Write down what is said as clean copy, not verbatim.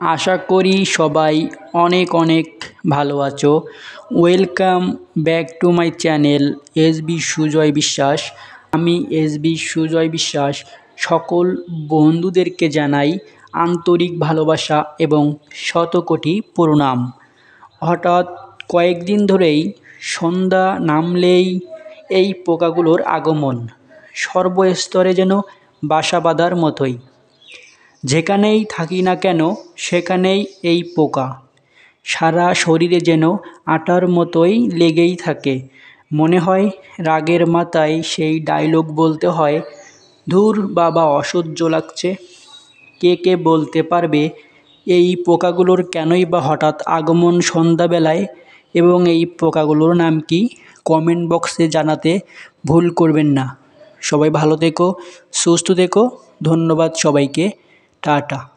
আশা করি সবাই অনেক অনেক ভালো আছো। Welcome back to my channel SB Sujoy Biswas. আমি এসবি সুজয় বিশ্বাস সকল বন্ধুদেরকে জানাই আন্তরিক ভালোবাসা এবং শতকোটি প্রণাম। হঠাৎ কয়েকদিন ধরেই সন্ধ্যা নামলেই এই পোকাগুলোর আগমন সর্বস্তরে যেন বাসা বাঁধার মতোই। যেখানেই থাকি না কেন সেখানেই এই পোকা, সারা শরীরে যেন আটার মতোই লেগেই থাকে। মনে হয় রাগের মাথায় সেই ডায়লগ বলতে হয়, ধুর বাবা অসহ্য লাগছে। কে কে বলতে পারবে এই পোকাগুলোর কেনই বা হঠাৎ আগমন সন্ধ্যাবেলায় এবং এই পোকাগুলোর নাম কি? কমেন্ট বক্সে জানাতে ভুল করবেন না। সবাই ভালো থেকো, সুস্থ থেকো। ধন্যবাদ সবাইকে। টাটা।